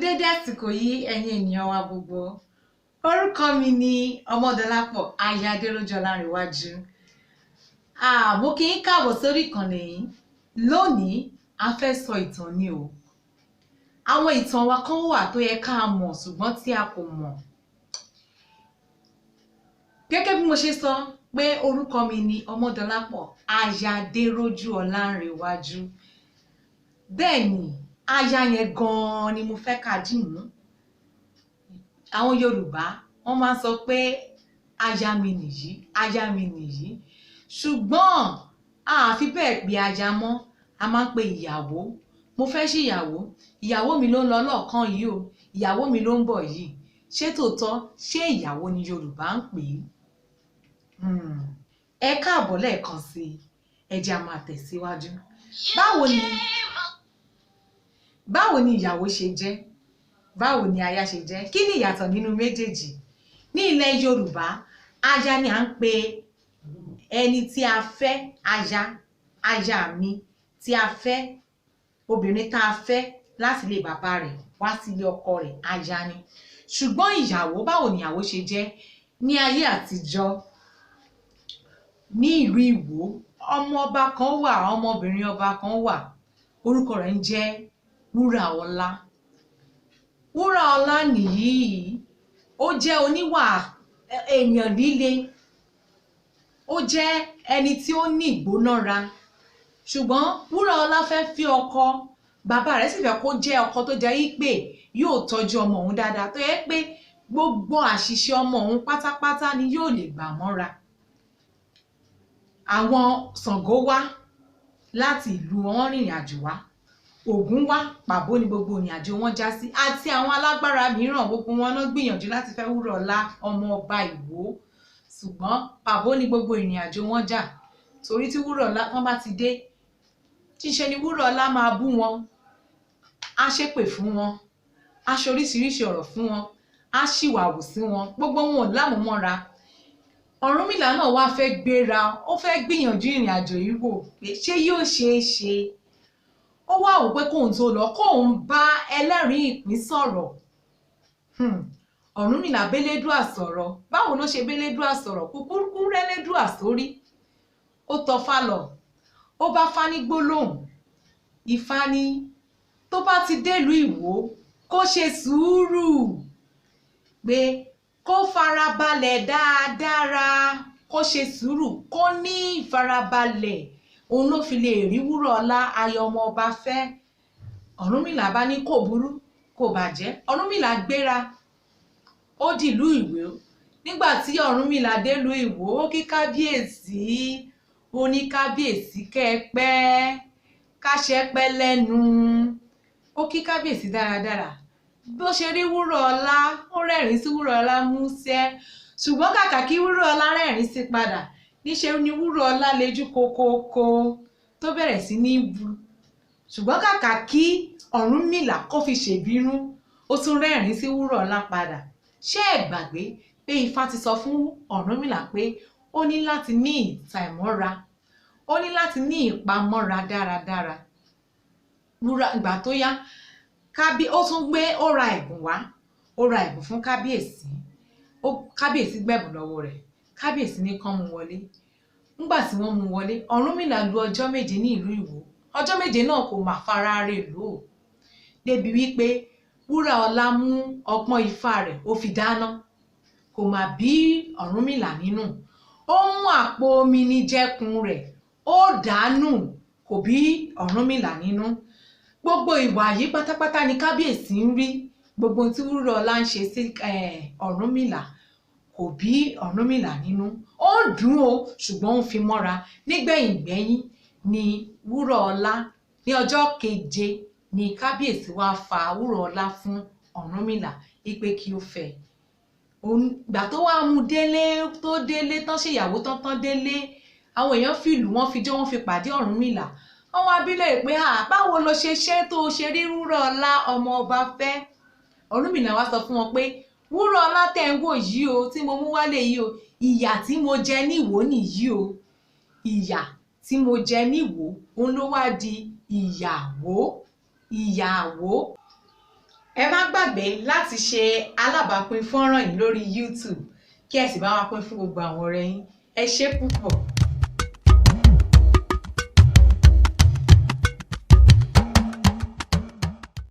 dédé àsìkò yìí ẹ̀yin ènìyàn wa gbogbo. Orúkọ mi ni Ọmọdọlápọ̀ aya Adéròjú Ọlárẹ̀wájú. Mo kí yín káàbọ̀ sórí ìkànnì yìí. Lónìí a fẹ́ sọ ìtàn ni o. Àwọn ìtàn wa kan wà tó yẹ ká mọ̀ ṣùgbọ́n tí a kò mọ̀. Gẹ́gẹ́ bí mo ṣe sọ pé orúkọ mi ni Ọmọdọlápọ̀ aya Adéròjú Ọlárẹ̀wájú. Bẹ́ẹ̀ ni aya yẹn gan-an ni mo fẹ́ ká dì mú. Àwọn Yorùbá wọ́n máa ń sọ pé aya mi nìyí, aya mi nìyí. Ṣùgbọ́n a fi bẹ́ẹ̀ pé aya mọ́, a máa ń pe ìyàwó. Mo fẹ́ ṣe ìyàwó mi ló ń lọ lọ́ọ̀kan yìí o, ìyàwó mi ló ń bọ̀ yìí. Ṣé tòótọ́ ṣé ìyàwó ni Yorùbá ń pè é? Ẹ káàbọ̀ lẹ́ẹ̀kan sí i, ẹ jẹ́ a máa tẹ̀síwájú. Báwo ni ìyàwó ṣe jẹ́? Báwo ni aya ṣe jẹ́? Kí ni ìyàtọ̀ nínú méjèèjì? Ní ilẹ̀ Yorùbá, aya ni à ń pe ẹni tí a fẹ́, aya mi tí a fẹ́, obìnrin tá a fẹ́ láti ilé bàbá rẹ̀ wá sí ilé ọkọ rẹ̀, aya ni. Ṣùgbọ́n ìyàwó, báwo ni ìyàwó ṣe jẹ́? Ní ayé àtijọ́, ní ìlú Ìwó, ọmọ ọba kan wà, ọmọbìnrin ọba kan wà, orúkọ rẹ̀ ń jẹ́ Wúràọlá. Wúràọlá nìyí, ó jẹ́ oníwà èèyàn líle, ó jẹ́ ẹni tí ó ní ìgbónára. Ṣùgbọ́n Wúràọlá fẹ́ fi ọkọ, bàbá rẹ̀ sì fẹ́ kó jẹ́ ọkọ tó jẹ́ pé yóò tọ́jú ọmọ òun dáadáa, tó yẹ pé gbogbo àṣìṣe ọmọ òun pátápátá ni yóò lè gbà mọ́ra. Àwọn Ṣàngó wá láti ìlú wọn rìnrìn àjò wá, Ògún wá, pàbó ni gbogbo ìrìn àjò wọn já sí, àti àwọn alágbára mìíràn, gbogbo wọn náà gbìyànjú láti fẹ́ Wúràọlá ọmọ ọba Ìwó. Ṣùgbọ́n pàbó ni gbogbo ìrìn àjò wọn jà, torí tí Wúràọlá wọn bá ti dé, ṣíṣe ni Wúràọlá máa bú wọn, á ṣépè fún wọn, á ṣe oríṣiríṣi ọ̀rọ̀ fún wọn, á ṣìwàwù sí wọn, gbogbo wọn ò lámùmọ́ra. Ọ̀rúnmìlà náà wá fẹ́ gbéra, ó fẹ́ gbìyànjú ìrìn àjò yìí wò pé ṣé yóò ṣeé ṣe. Ó wá wò pé kóun tó lọ, kóun bá ẹlẹ́rìí ìpín sọ̀rọ̀. Ọ̀rúnmìlà b'Elédùà sọ̀rọ̀. Báwo ló ṣe b'Elédùà sọ̀rọ̀? Kúkúrú r'Elédùà sórí. Ó tọ Ifá lọ, ó bá Ifá ní gbólóhùn. Ifá ní tó bá ti délùú Ìwó kó ṣe sùúrù, pé kó farabalẹ̀ dáadáa, kó ṣe sùúrù, kó ní ìfarabalẹ̀, òun ló fi lè rí Wúràọlá aya ọmọ ọba fẹ́. Ọ̀rúnmìlà bá ní kò burú, kò bàjẹ́. Ọ̀rúnmìlà gbéra, ó dìlú Ìwó. Nígbà tí Ọ̀rúnmìlà délùú Ìwó, ó kí kábíyèsí, ó ní kábíyèsí kẹ́pẹ́, káṣẹ́pẹ́ lẹ́nu. Ó kí kábíyèsí dáradára. Bó ṣe rí Wúràọlá, ó rẹ́rìn sí Wúràọlá músẹ́. Ṣùgbọ́n kàkà kí Wúràọlá rẹ́rìn sí padà, níṣe ni Wúràọlá lejú kokoko tó bẹ̀rẹ̀ sí ní bu. Ṣùgbọ́n kàkà kí Ọ̀rúnmìlà kó fi ṣèbínú, ó tún rẹ́rìn sí Wúràọlá padà. Ṣé ẹ gbàgbé pé Ifá ti sọ fún Ọ̀rúnmìlà pé ó ní láti ní ìtàìmọ́ra, ó ní láti ní ìpamọ́ra dáradára. Ìgbà tó yá, ó tún gbé, ó ra ẹ̀bùn wá, ó ra ẹ̀bùn fún kábíyèsí. Kábíyèsí gbẹ̀bùn lọ́wọ́ rẹ̀, kábíyèsí ní kán mú wọlé. Nígbà tí wọ́n mú wọlé, Ọ̀rúnmìlà lu ọjọ́ 7 ní ìlú Ìwó. Ọjọ́ 7 náà kò mà fara rẹ̀ lò ó, débi wípé Wúràọlá mú ọpọ́n Ifá rẹ̀ ó fi dáná, kò mà bí Ọ̀rúnmìlà nínú. Ó mú àpò omi ní jẹ́kun rẹ̀, ó dànù, kò bí Ọ̀rúnmìlà nínú. Gbogbo ìwà yìí pátápátá ni kábíyèsí ń rí. Gbogbo tí Wúràọlá ń ṣe sí Ọ̀rúnmìlà kò bí Ọ̀rúnmìlà nínú. Ó dùn ó, ṣùgbọ́n ó fi mọ́ra. Nígbẹ̀yìngbẹ́yín ni Wúràọlá, ní ọjọ́ 7 ni kábíyèsí wá fa Wúràọlá fún Ọ̀rúnmìlà wípé kí ó fẹ́. Ìgbà tó wá mú délé, tó délé tán, ṣèyàwó tán délé, àwọn èèyàn fìlù, wọ́n fi jó, wọ́n fi pàdé Ọ̀rúnmìlà. Wọ́n wá bi léèrè pé báwo lo ṣe ṣe tó ṣe rí Wúràọlá ọmọ ọba fẹ́? Ọ̀rúnmìlà wá sọ fún wọn pé Wúràọlá tẹ́ ń wò yìí o, tí mo mú wálé yìí o, ìyà tí mo jẹ ní Ìwó nìyí o. Ìyà tí mo jẹ ní Ìwó, òun ló wá di ìyàwó. ẹ má gbàgbé láti ṣe alábàápín fọ́nrán yìí lórí YouTube kí ẹ sì bá wa pín fún gbogbo àwọn ọ̀rẹ́ yín. Ẹ ṣé púpọ̀.